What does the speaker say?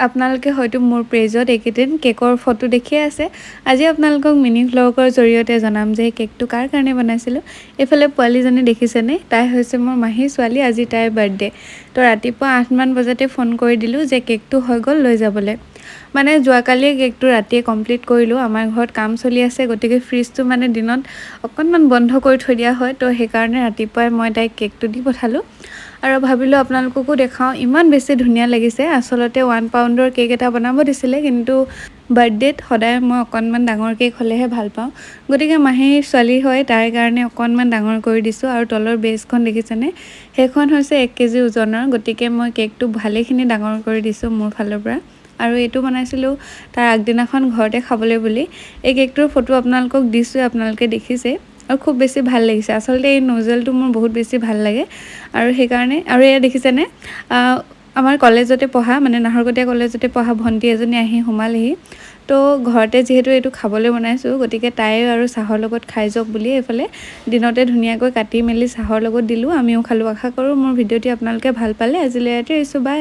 আপোনালোকে হয়তো মোৰ পেজত এইকেইদিন কেকৰ ফটো দেখিয়ে আছে। আজি আপোনালোকক মিনি ভ্লগৰ জৰিয়তে জনাম যে কেকটো কাৰ কাৰণে বনাইছিলোঁ। এইফালে পোৱালীজনী দেখিছেনে? তাই হৈছে মোৰ মাহীৰ ছোৱালী। আজি তাইৰ বাৰ্থডে। তো ৰাতিপুৱা 8 মান বজাতে ফোন কৰি দিলোঁ যে কেকটো হৈ গ'ল, লৈ যাবলৈ। মানে যোৱাকালিয়ে কেকটো ৰাতিয়ে কমপ্লিট কৰিলোঁ। আমাৰ ঘৰত কাম চলি আছে, গতিকে ফ্ৰিজটো মানে দিনত অকণমান বন্ধ কৰি থৈ দিয়া হয়। তো সেইকাৰণে ৰাতিপুৱাই মই তাইক কেকটো দি পঠালোঁ আৰু ভাবিলোঁ আপোনালোককো দেখাওঁ। ইমান বেছি ধুনীয়া লাগিছে। আচলতে 1 পাউণ্ডৰ কেক এটা বনাব দিছিলে, কিন্তু বাৰ্থডেত সদায় মই অকণমান ডাঙৰ কেক হ'লেহে ভাল পাওঁ। গতিকে মাহীৰ ছোৱালী হয়, তাইৰ কাৰণে অকণমান ডাঙৰ কৰি দিছোঁ। আৰু তলৰ বেছখন দেখিছেনে? সেইখন হৈছে 1 কেজি ওজনৰ। গতিকে মই কেকটো ভালেখিনি ডাঙৰ কৰি দিছোঁ মোৰ ফালৰ পৰা। আৰু এইটো বনাইছিলোঁ তাৰ আগদিনাখন ঘৰতে খাবলৈ বুলি। এই কেকটোৰ ফটো আপোনালোকক দিছোঁ, আপোনালোকে দেখিছে আৰু খুব বেছি ভাল লাগিছে। আচলতে এই নজেলটো মোৰ বহুত বেছি ভাল লাগে আৰু সেইকাৰণে। আৰু এয়া দেখিছেনে, আমাৰ কলেজতে পঢ়া, মানে নাহৰকটীয়া কলেজতে পঢ়া ভণ্টি এজনী আহি সোমালেহি। তো ঘৰতে যিহেতু এইটো খাবলৈ বনাইছোঁ, গতিকে তাইও আৰু চাহৰ লগত খাই যাওক বুলি এইফালে দিনতে ধুনীয়াকৈ কাটি মেলি চাহৰ লগত দিলোঁ। আমিও খালোঁ। আশা কৰোঁ মোৰ ভিডিঅ'টি আপোনালোকে ভাল পালে। আজিলৈ ইয়াতে এৰিছোঁ। বাই।